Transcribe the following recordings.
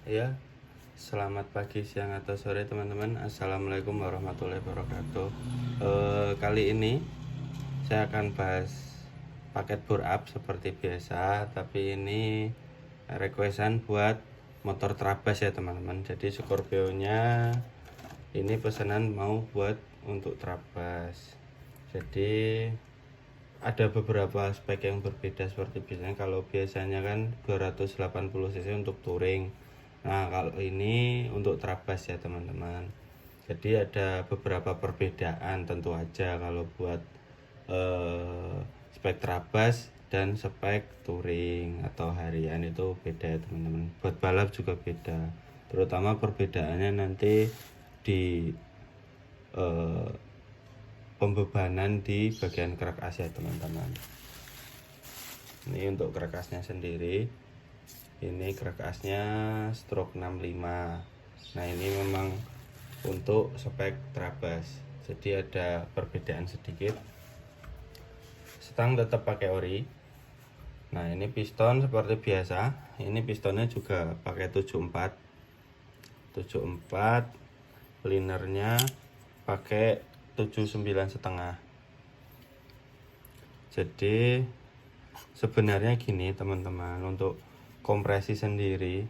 Ya, selamat pagi, siang, atau sore teman-teman. Assalamualaikum warahmatullahi wabarakatuh. Kali ini saya akan bahas paket bore up seperti biasa, tapi ini requestan buat motor Trabas ya teman-teman. Jadi Scorpio-nya ini pesanan mau buat untuk Trabas. Jadi ada beberapa spek yang berbeda seperti biasanya. Kalau biasanya kan 280 cc untuk touring. Nah, kalau ini untuk Trabas ya teman-teman. Jadi ada beberapa perbedaan tentu aja kalau buat spek Trabas dan spek touring atau harian itu beda ya teman-teman. Buat balap juga beda. Terutama perbedaannya nanti di eh, pembebanan di bagian kerak as ya teman-teman. Ini untuk kerak asnya sendiri, ini kerak asnya stroke 65. Nah, ini memang untuk spek Trabas, jadi ada perbedaan sedikit. Stang tetap pakai ori. Nah, ini piston seperti biasa, ini pistonnya juga pakai 74, linernya pakai 79,5. Jadi sebenarnya gini teman-teman, untuk kompresi sendiri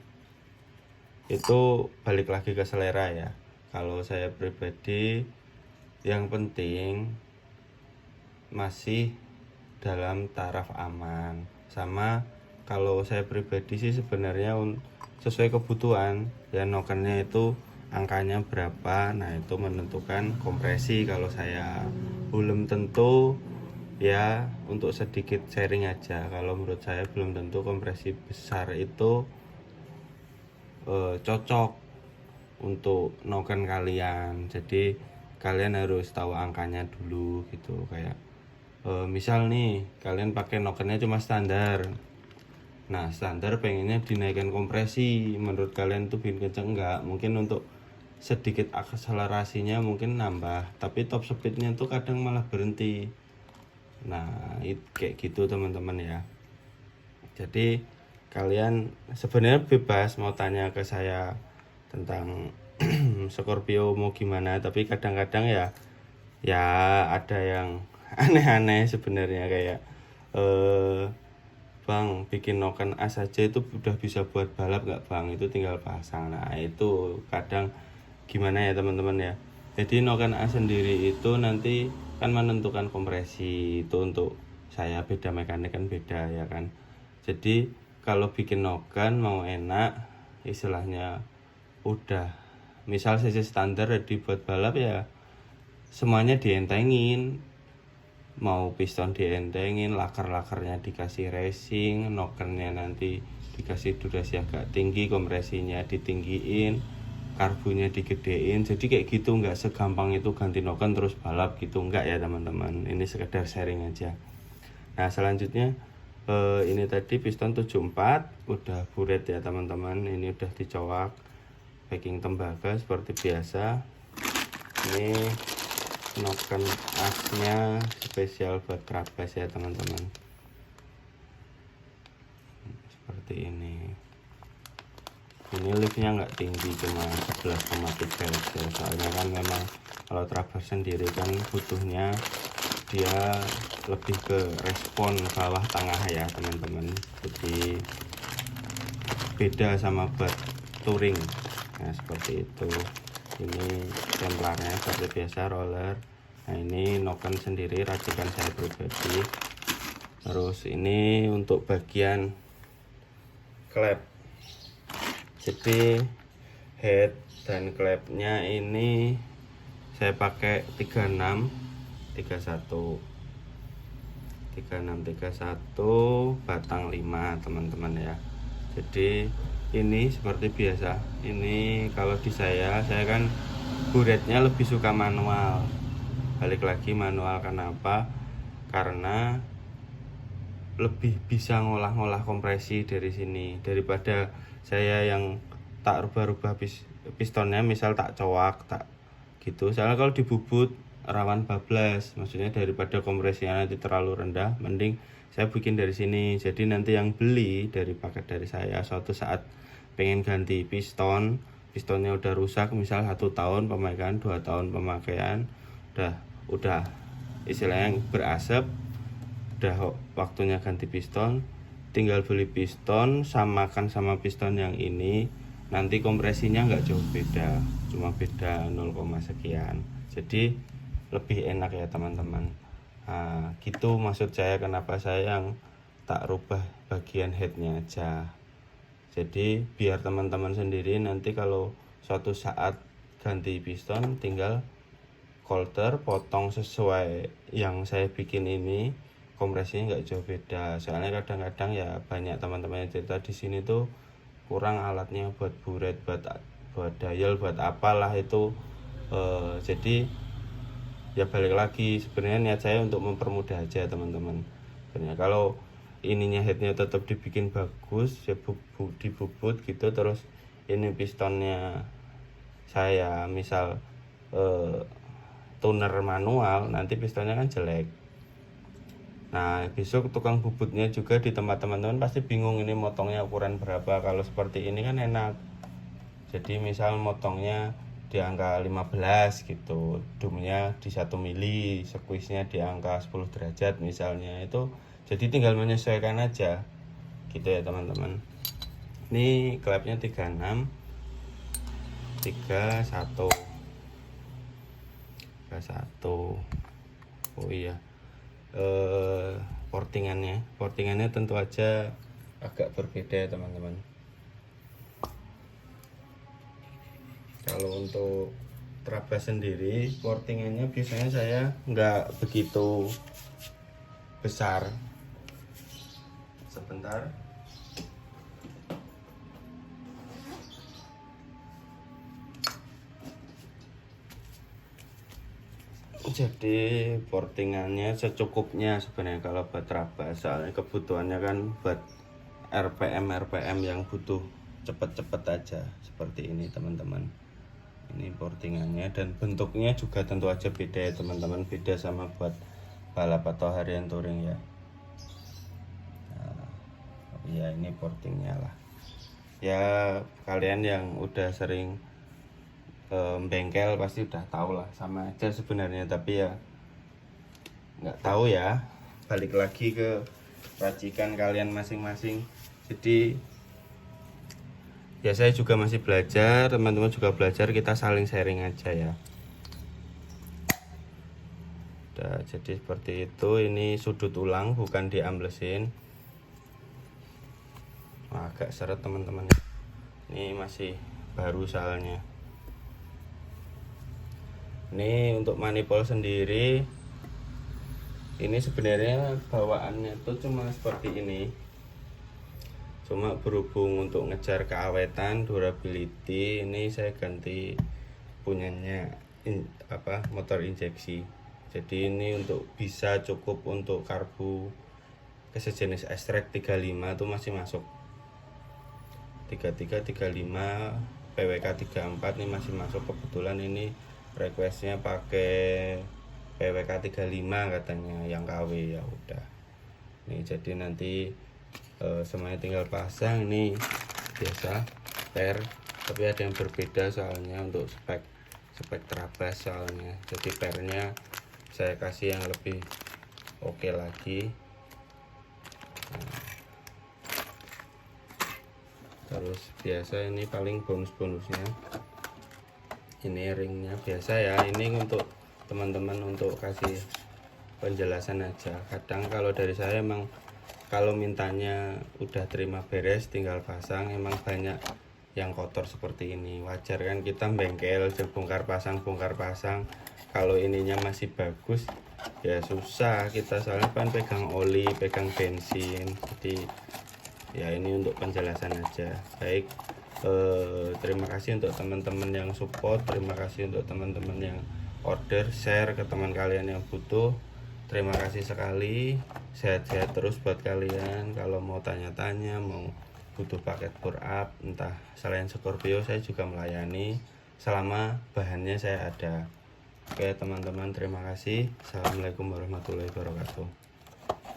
itu balik lagi ke selera ya. Kalau saya pribadi yang penting masih dalam taraf aman. Sama kalau saya pribadi sih sebenarnya sesuai kebutuhan ya, nokennya itu angkanya berapa, nah itu menentukan kompresi. Kalau saya belum tentu ya, untuk sedikit sharing aja, kalau menurut saya belum tentu kompresi besar itu cocok untuk noken kalian. Jadi kalian harus tahu angkanya dulu gitu. Kayak misal nih kalian pakai nokennya cuma standar. Nah, standar pengennya dinaikkan kompresi, menurut kalian tuh bikin kenceng enggak? Mungkin untuk sedikit akselerasinya mungkin nambah, tapi top speednya tuh kadang malah berhenti. Nah, kayak gitu teman-teman ya. Jadi kalian sebenarnya bebas mau tanya ke saya tentang Scorpio mau gimana, tapi kadang-kadang ya ada yang aneh-aneh sebenarnya. Kayak Bang, bikin noken as aja itu udah bisa buat balap nggak Bang? Itu tinggal pasang. Nah, itu kadang gimana ya teman-teman ya. Jadi noken as sendiri itu nanti kan menentukan kompresi. Itu untuk saya beda, mekanik kan beda ya kan. Jadi kalau bikin noken mau enak, istilahnya udah misal cc standar ready buat balap ya, semuanya dientengin. Mau piston dientengin, laker-lakernya dikasih racing, nokennya nanti dikasih durasi agak tinggi, kompresinya ditinggiin, karbunya digedein. Jadi kayak gitu, nggak segampang itu ganti noken terus balap gitu, nggak ya teman-teman. Ini sekedar sharing aja. Nah, selanjutnya ini tadi piston 74 udah buret ya teman-teman. Ini udah dicowak packing tembaga seperti biasa. Ini noken asnya spesial buat Trabas ya teman-teman, seperti ini liftnya nggak tinggi, cuma 11,3 aja. Soalnya kan memang kalau Trabas sendiri kan butuhnya dia lebih ke respon bawah tengah ya teman-teman. Jadi beda sama buat touring. Nah, seperti itu. Ini templarnya seperti biasa, roller. Nah, ini noken sendiri racikan saya pribadi. Terus ini untuk bagian klep. Jadi head dan klepnya ini saya pakai 36 31 batang 5 teman-teman ya. Jadi ini seperti biasa. Ini kalau di saya kan buretnya lebih suka manual. Balik lagi manual, kenapa? Karena lebih bisa ngolah-ngolah kompresi dari sini daripada saya yang tak rubah-rubah pistonnya, misal tak cowak tak gitu. Soalnya kalau dibubut rawan bablas, maksudnya daripada kompresinya nanti terlalu rendah, mending saya bikin dari sini. Jadi nanti yang beli dari paket dari saya suatu saat pengen ganti pistonnya udah rusak, misal 1 tahun pemakaian, 2 tahun pemakaian, udah istilahnya berasap, udah waktunya ganti piston, tinggal beli piston, samakan sama piston yang ini, nanti kompresinya nggak jauh beda, cuma beda 0, sekian, jadi lebih enak ya teman-teman. Nah, gitu maksud saya kenapa saya yang tak rubah bagian headnya aja. Jadi biar teman-teman sendiri nanti kalau suatu saat ganti piston tinggal coulter potong sesuai yang saya bikin ini, kompresinya nggak jauh beda. Soalnya kadang-kadang ya banyak teman-teman yang cerita di sini tuh kurang alatnya buat buret, buat dial, buat apalah itu. Jadi ya balik lagi, sebenarnya niat saya untuk mempermudah aja teman-teman. Sebenarnya kalau ininya headnya tetap dibikin bagus ya, dibubut gitu, terus ini pistonnya saya misal tuner manual, nanti pistonnya kan jelek. Nah besok tukang bubutnya juga di tempat teman-teman pasti bingung ini motongnya ukuran berapa. Kalau seperti ini kan enak, jadi misal motongnya di angka 15 gitu, dumnya di 1 mili, squeeze-nya di angka 10 derajat misalnya, itu jadi tinggal menyesuaikan aja gitu ya teman-teman. Ini klepnya 36 31 oh iya, portingannya tentu aja agak berbeda ya teman-teman. Kalau untuk trabas sendiri, portingannya biasanya saya nggak begitu besar. Sebentar. Jadi portingannya secukupnya sebenarnya kalau buat trabas, soalnya kebutuhannya kan buat RPM yang butuh cepet-cepet aja seperti ini teman-teman. Ini portingannya dan bentuknya juga tentu aja beda ya teman-teman, beda sama buat balap atau harian touring ya. Nah, ya ini portingnya lah ya, kalian yang udah sering bengkel pasti udah tahu lah, sama aja sebenarnya, tapi ya nggak tahu ya, balik lagi ke racikan kalian masing-masing. Jadi ya saya juga masih belajar, teman-teman juga belajar, kita saling sharing aja ya. Udah, jadi seperti itu. Ini sudut ulang, bukan diamblesin. Wah, agak seret teman-teman, ini masih baru soalnya. Ini untuk manifold sendiri, ini sebenarnya bawaannya tuh cuma seperti ini, cuma berhubung untuk ngejar keawetan, durability, ini saya ganti punyanya motor injeksi. Jadi ini untuk bisa cukup untuk karbu ke sejenis S-Track 35 itu masih masuk, 33, 35, PWK 34 ini masih masuk. Kebetulan ini requestnya pakai PWK 35 katanya yang KW, ya udah. Nih jadi nanti semuanya tinggal pasang. Ini biasa per, tapi ada yang berbeda soalnya untuk spek trabas soalnya. Jadi pernya saya kasih yang lebih oke lagi. Nah, terus biasa ini paling bonusnya ini ringnya biasa ya. Ini untuk teman-teman untuk kasih penjelasan aja. Kadang kalau dari saya emang kalau mintanya udah terima beres tinggal pasang, emang banyak yang kotor seperti ini. Wajar kan, kita bengkel bongkar pasang, kalau ininya masih bagus ya susah kita, soalnya kan pegang oli, pegang bensin. Jadi ya ini untuk penjelasan aja. Baik, terima kasih untuk teman-teman yang support, terima kasih untuk teman-teman yang order, share ke teman kalian yang butuh. Terima kasih sekali, sehat-sehat terus buat kalian. Kalau mau tanya-tanya, mau butuh paket bore up, entah selain Scorpio, saya juga melayani selama bahannya saya ada. Oke teman-teman, terima kasih. Assalamualaikum warahmatullahi wabarakatuh.